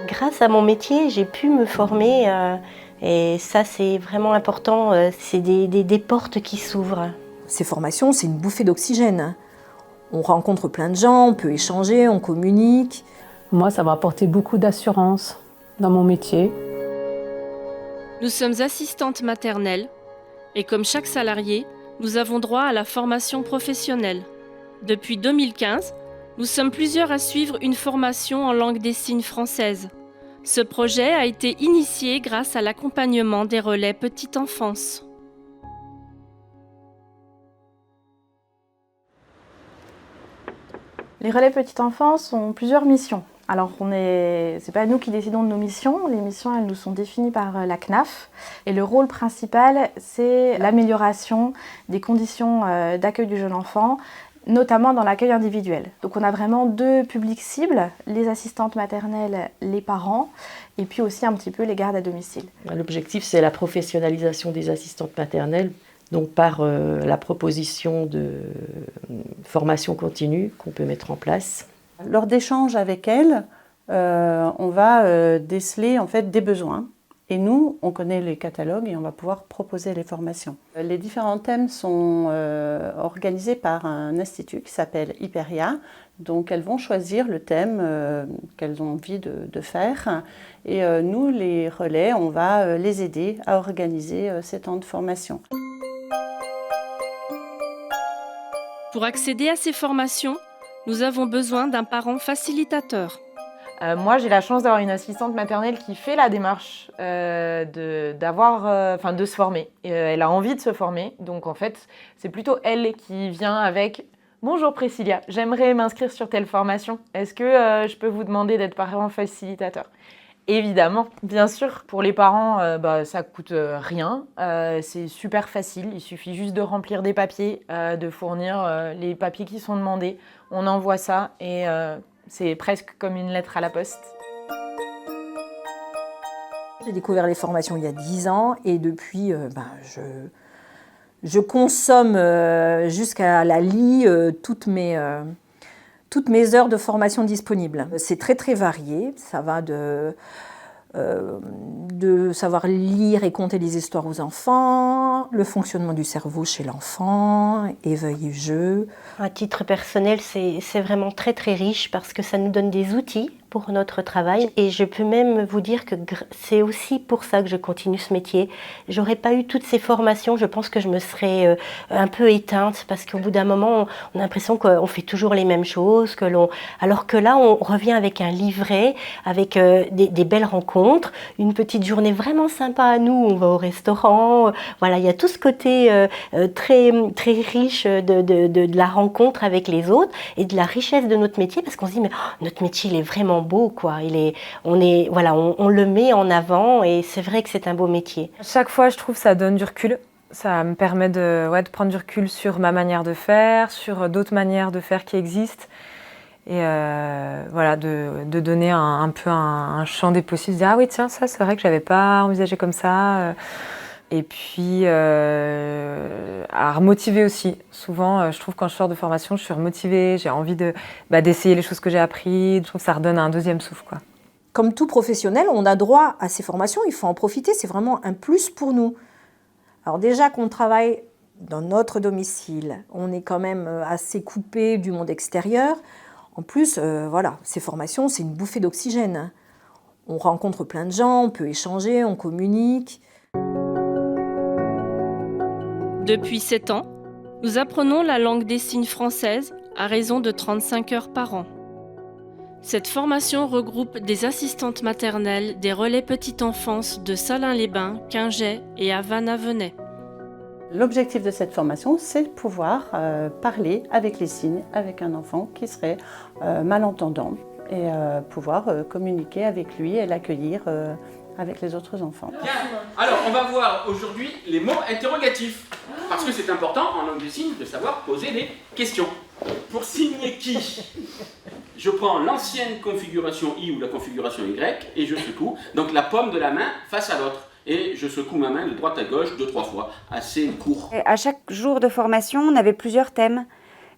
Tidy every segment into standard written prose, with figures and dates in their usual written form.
Grâce à mon métier, j'ai pu me former et ça c'est vraiment important, c'est des portes qui s'ouvrent. Ces formations, c'est une bouffée d'oxygène. On rencontre plein de gens, on peut échanger, on communique. Moi, ça m'a apporté beaucoup d'assurance dans mon métier. Nous sommes assistantes maternelles et comme chaque salarié, nous avons droit à la formation professionnelle. Depuis 2015, nous sommes plusieurs à suivre une formation en langue des signes française. Ce projet a été initié grâce à l'accompagnement des relais petite enfance. Les relais petite enfance ont plusieurs missions. Alors, c'est pas nous qui décidons de nos missions. Les missions, elles nous sont définies par la CNAF. Et le rôle principal, c'est l'amélioration des conditions d'accueil du jeune enfant, notamment dans l'accueil individuel. Donc on a vraiment deux publics cibles, les assistantes maternelles, les parents, et puis aussi un petit peu les gardes à domicile. L'objectif, c'est la professionnalisation des assistantes maternelles, donc par la proposition de formation continue qu'on peut mettre en place. Lors d'échanges avec elles, on va déceler en fait des besoins. Et nous, on connaît les catalogues et on va pouvoir proposer les formations. Les différents thèmes sont organisés par un institut qui s'appelle Hyperia. Donc elles vont choisir le thème qu'elles ont envie de faire. Et nous, les relais, on va les aider à organiser ces temps de formation. Pour accéder à ces formations, nous avons besoin d'un parent facilitateur. Moi, j'ai la chance d'avoir une assistante maternelle qui fait la démarche de se former. Elle a envie de se former, donc en fait, c'est plutôt elle qui vient avec « Bonjour Priscilla, j'aimerais m'inscrire sur telle formation. Est-ce que je peux vous demander d'être parent facilitateur ?» Évidemment, bien sûr, pour les parents, ça coûte rien, c'est super facile, il suffit juste de remplir des papiers, de fournir les papiers qui sont demandés, on envoie ça et c'est presque comme une lettre à la poste. J'ai découvert les formations il y a 10 ans et depuis, je consomme jusqu'à la lie toutes mes heures de formation disponibles. C'est très très varié, ça va de savoir lire et conter des histoires aux enfants, le fonctionnement du cerveau chez l'enfant, éveil et jeu. À titre personnel, c'est vraiment très très riche parce que ça nous donne des outils pour notre travail et je peux même vous dire que c'est aussi pour ça que je continue ce métier. J'aurais pas eu toutes ces formations, je pense que je me serais un peu éteinte parce qu'au bout d'un moment, on a l'impression qu'on fait toujours les mêmes choses, alors que là, on revient avec un livret, avec des belles rencontres, une petite journée vraiment sympa à nous, on va au restaurant, voilà, il y a tout ce côté très, très riche de la rencontre avec les autres et de la richesse de notre métier parce qu'on se dit mais notre métier il est vraiment beau quoi, on le met en avant et c'est vrai que c'est un beau métier. Chaque fois je trouve ça donne du recul, ça me permet de prendre du recul sur ma manière de faire, sur d'autres manières de faire qui existent et de donner un peu un champ des possibles, de dire ah oui tiens ça c'est vrai que j'avais pas envisagé comme ça. Et puis à remotiver aussi. Souvent, je trouve quand je sors de formation, je suis remotivée, j'ai envie d'essayer les choses que j'ai apprises. Je trouve que ça redonne un deuxième souffle, quoi. Comme tout professionnel, on a droit à ces formations, il faut en profiter, c'est vraiment un plus pour nous. Alors déjà qu'on travaille dans notre domicile, on est quand même assez coupé du monde extérieur. En plus, ces formations, c'est une bouffée d'oxygène. On rencontre plein de gens, on peut échanger, on communique. Depuis 7 ans, nous apprenons la langue des signes française à raison de 35 heures par an. Cette formation regroupe des assistantes maternelles des relais petite enfance de Salins-les-Bains, Quingey et Havane-Avenay. L'objectif de cette formation, c'est de pouvoir parler avec les signes avec un enfant qui serait malentendant et pouvoir communiquer avec lui et l'accueillir avec les autres enfants. Bien. Alors, on va voir aujourd'hui les mots interrogatifs. Parce que c'est important en langue des signes de savoir poser des questions. Pour signer qui, je prends l'ancienne configuration I ou la configuration Y et je secoue. Donc la paume de la main face à l'autre. Et je secoue ma main de droite à gauche 2-3 fois, assez court. Et à chaque jour de formation, on avait plusieurs thèmes.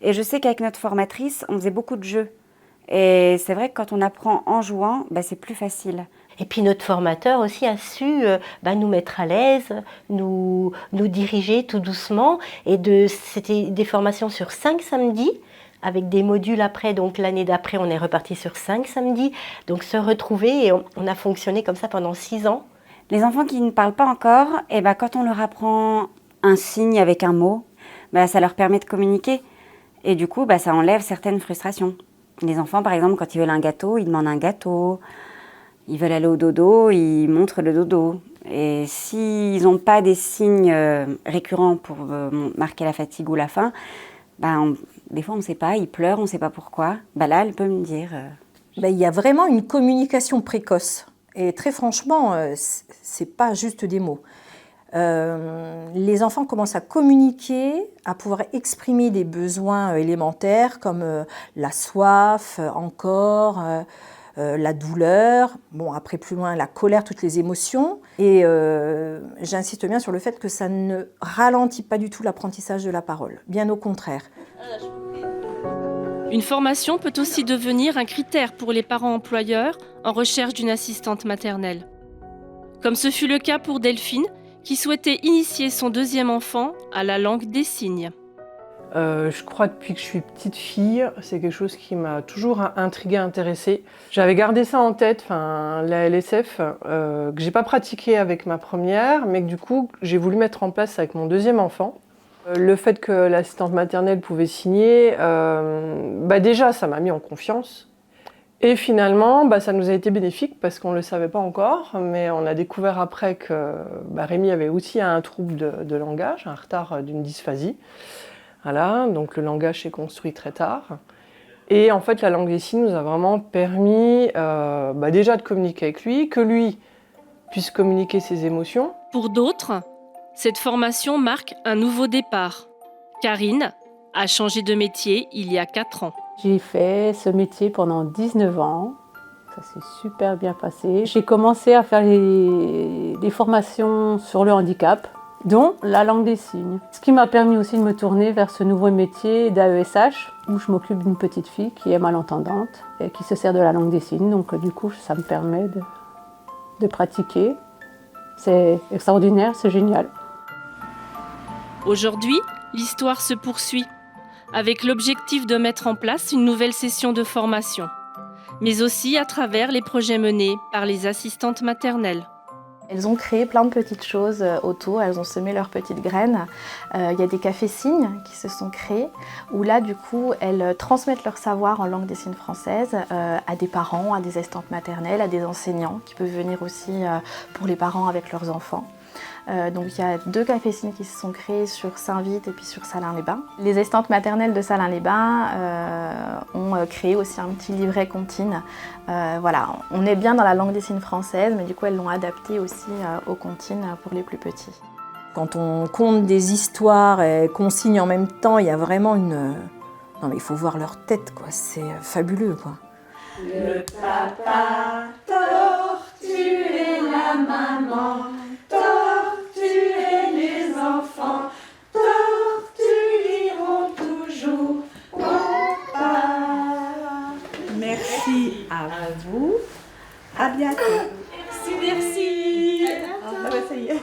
Et je sais qu'avec notre formatrice, on faisait beaucoup de jeux. Et c'est vrai que quand on apprend en jouant, c'est plus facile. Et puis notre formateur aussi a su nous mettre à l'aise, nous diriger tout doucement. Et c'était des formations sur 5 samedis, avec des modules après. Donc l'année d'après, on est reparti sur 5 samedis. Donc se retrouver, et on a fonctionné comme ça pendant 6 ans. Les enfants qui ne parlent pas encore, quand on leur apprend un signe avec un mot, ça leur permet de communiquer. Et du coup, ça enlève certaines frustrations. Les enfants, par exemple, quand ils veulent un gâteau, ils demandent un gâteau. Ils veulent aller au dodo, ils montrent le dodo. Et s'ils n'ont pas des signes récurrents pour marquer la fatigue ou la faim, des fois on ne sait pas, ils pleurent, on ne sait pas pourquoi. Là, elle peut me dire. Il y a vraiment une communication précoce. Et très franchement, ce n'est pas juste des mots. Les enfants commencent à communiquer, à pouvoir exprimer des besoins élémentaires comme la soif, encore, la douleur, après plus loin la colère, toutes les émotions. Et j'insiste bien sur le fait que ça ne ralentit pas du tout l'apprentissage de la parole, bien au contraire. Une formation peut aussi devenir un critère pour les parents employeurs en recherche d'une assistante maternelle. Comme ce fut le cas pour Delphine, qui souhaitait initier son 2e enfant à la langue des signes. Je crois depuis que je suis petite fille, c'est quelque chose qui m'a toujours intriguée, intéressée. J'avais gardé ça en tête, la LSF, que j'ai pas pratiqué avec ma première, mais que du coup j'ai voulu mettre en place avec mon 2e enfant. Le fait que l'assistante maternelle pouvait signer, déjà ça m'a mis en confiance. Et finalement, ça nous a été bénéfique parce qu'on ne le savait pas encore, mais on a découvert après que Rémi avait aussi un trouble de langage, un retard d'une dysphasie. Voilà, donc le langage s'est construit très tard. Et en fait, la langue des signes nous a vraiment permis déjà de communiquer avec lui, que lui puisse communiquer ses émotions. Pour d'autres, cette formation marque un nouveau départ. Karine a changé de métier il y a 4 ans. J'ai fait ce métier pendant 19 ans. Ça s'est super bien passé. J'ai commencé à faire des formations sur le handicap, dont la langue des signes. Ce qui m'a permis aussi de me tourner vers ce nouveau métier d'AESH, où je m'occupe d'une petite fille qui est malentendante et qui se sert de la langue des signes. Donc du coup, ça me permet de pratiquer. C'est extraordinaire, c'est génial. Aujourd'hui, l'histoire se poursuit, avec l'objectif de mettre en place une nouvelle session de formation, mais aussi à travers les projets menés par les assistantes maternelles. Elles ont créé plein de petites choses autour, elles ont semé leurs petites graines. Il y a des cafés signes qui se sont créés, où là du coup elles transmettent leur savoir en langue des signes française à des parents, à des assistantes maternelles, à des enseignants qui peuvent venir aussi pour les parents avec leurs enfants. Donc il y a 2 cafés signes qui se sont créés sur Saint-Vite et puis sur Salins-les-Bains. Les assistantes maternelles de Salins-les-Bains ont créé aussi un petit livret comptine. On est bien dans la langue des signes française, mais du coup elles l'ont adapté aussi aux comptines pour les plus petits. Quand on compte des histoires et qu'on signe en même temps, il y a vraiment une... Non mais il faut voir leur tête, quoi. C'est fabuleux, quoi. Le papa tortue la maman, tortuer les enfants, tortureront toujours papa. Merci à vous. À bientôt. Merci. Ça y est.